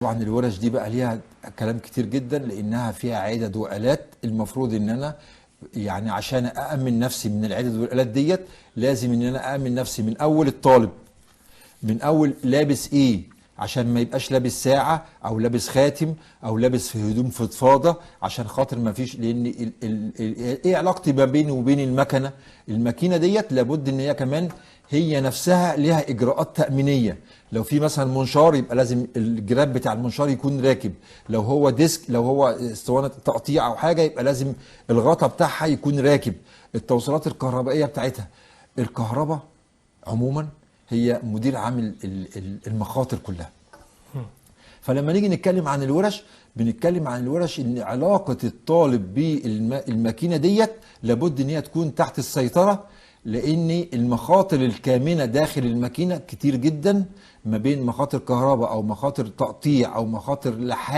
طبعا الورش دي بقى ليها كلام كتير جدا لانها فيها عدد والات. المفروض ان انا يعني عشان أأمن نفسي من العدد والالات ديت لازم ان انا أأمن نفسي من اول الطالب، من اول لابس ايه، عشان ما يبقاش لابس ساعة او لابس خاتم او لابس في هدوم فضفاضة، عشان خاطر ما فيش. لان ايه علاقتي ما بيني وبين المكنة؟ الماكينة ديت لابد ان هي كمان هي نفسها لها اجراءات تأمينية. لو في مثلا منشار يبقى لازم الجراب بتاع المنشار يكون راكب، لو هو ديسك، لو هو اسطوانة تقطيع او حاجة يبقى لازم الغطا بتاعها يكون راكب، التوصيلات الكهربائية بتاعتها. الكهرباء عموما هي مدير عام المخاطر كلها. فلما نيجي نتكلم عن الورش، بنتكلم عن الورش ان علاقة الطالب بالماكينة ديت لابد ان هي تكون تحت السيطرة، لان المخاطر الكامنة داخل الماكينة كتير جدا، ما بين مخاطر كهرباء او مخاطر تقطيع او مخاطر لحام